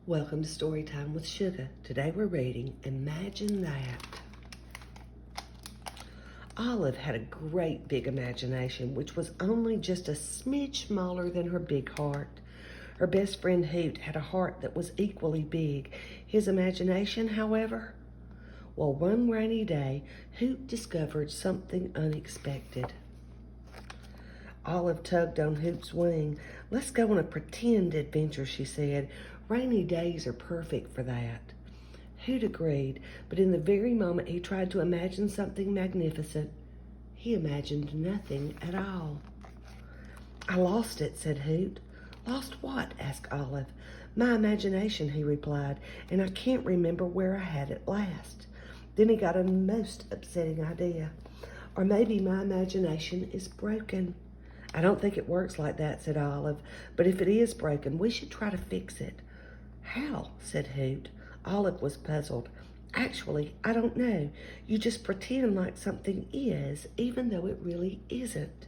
Welcome to Storytime with Sugar. Today we're reading Imagine That. Olive had a great big imagination, which was only just a smidge smaller than her big heart. Her best friend Hoot had a heart that was equally big. His imagination, however, well, one rainy day, Hoot discovered something unexpected. Olive tugged on Hoot's wing. "Let's go on a pretend adventure," she said. "Rainy days are perfect for that." Hoot agreed, but in the very moment he tried to imagine something magnificent, he imagined nothing at all. "I lost it," said Hoot. "Lost what?" asked Olive. "My imagination," he replied, "and I can't remember where I had it last." Then he got a most upsetting idea. "Or maybe my imagination is broken." "I don't think it works like that," said Olive, "but if it is broken, we should try to fix it." "How?" said Hoot. Olive was puzzled. "Actually, I don't know. You just pretend like something is, even though it really isn't."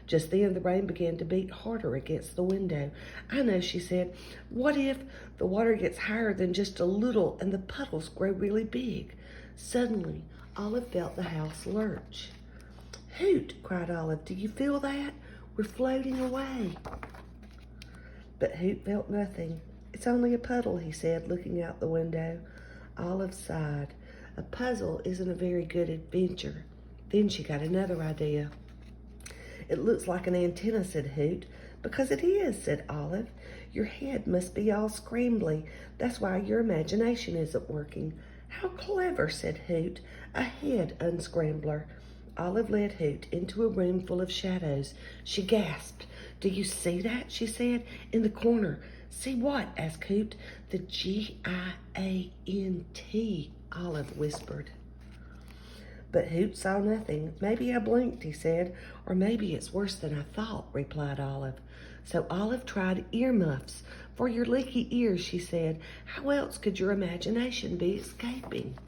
Just then the rain began to beat harder against the window. "I know," she said. "What if the water gets higher than just a little and the puddles grow really big?" Suddenly, Olive felt the house lurch. "Hoot!" cried Olive. "Do you feel that? We're floating away." But Hoot felt nothing. "It's only a puddle," he said, looking out the window. Olive sighed. A puzzle isn't a very good adventure. Then she got another idea. "It looks like an antenna," said Hoot. "Because it is," said Olive. "Your head must be all scrambly. That's why your imagination isn't working." "How clever," said Hoot. "A head unscrambler." Olive led Hoot into a room full of shadows. She gasped. "Do you see that?" she said. "In the corner." "See what?" asked Hoot. "The Giant," Olive whispered. But Hoot saw nothing. "Maybe I blinked," he said. "Or maybe it's worse than I thought," replied Olive. So Olive tried earmuffs. "For your leaky ears," she said. "How else could your imagination be escaping?"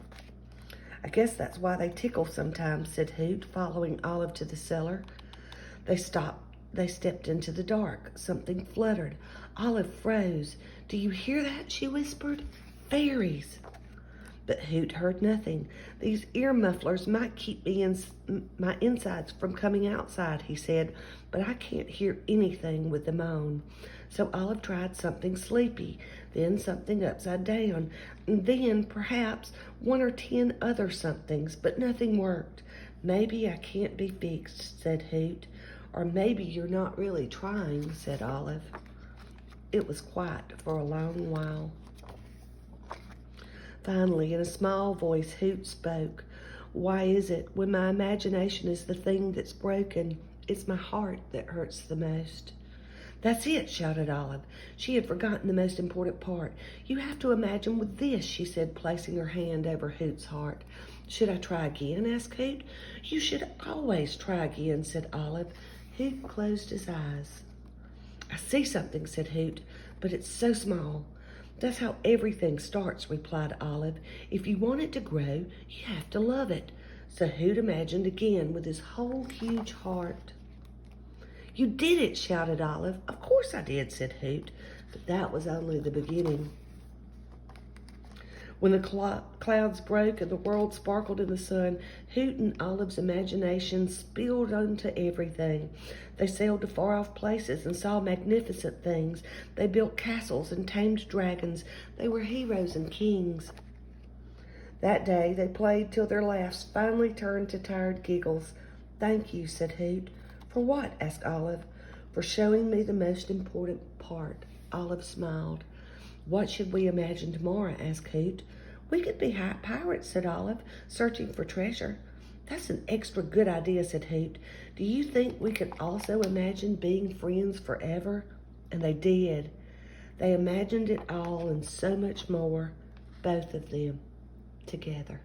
"I guess that's why they tickle sometimes," said Hoot, following Olive to the cellar. They stopped. They stepped into the dark. Something fluttered. Olive froze. "Do you hear that?" she whispered. "Fairies." But Hoot heard nothing. "These ear mufflers might keep my insides from coming outside," he said, "but I can't hear anything with them on." So Olive tried something sleepy, then something upside down, and then perhaps 1 or 10 other somethings, but nothing worked. "Maybe I can't be fixed," said Hoot. "Or maybe you're not really trying," said Olive. It was quiet for a long while. Finally, in a small voice, Hoot spoke. "Why is it, when my imagination is the thing that's broken, it's my heart that hurts the most?" "That's it," shouted Olive. She had forgotten the most important part. "You have to imagine with this," she said, placing her hand over Hoot's heart. "Should I try again?" asked Hoot. "You should always try again," said Olive. Hoot closed his eyes. "I see something," said Hoot, "but it's so small." "That's how everything starts," replied Olive. "If you want it to grow, you have to love it." So Hoot imagined again with his whole huge heart. "You did it!" shouted Olive. "Of course I did," said Hoot. But that was only the beginning. When the clouds broke and the world sparkled in the sun, Hoot and Olive's imagination spilled onto everything. They sailed to far-off places and saw magnificent things. They built castles and tamed dragons. They were heroes and kings. That day they played till their laughs finally turned to tired giggles. "Thank you," said Hoot. "For what?" asked Olive. "For showing me the most important part." Olive smiled. "What should we imagine tomorrow?" asked Hoot. "We could be pirates," said Olive, "searching for treasure." "That's an extra good idea," said Hoot. "Do you think we could also imagine being friends forever?" And they did. They imagined it all and so much more, both of them, together.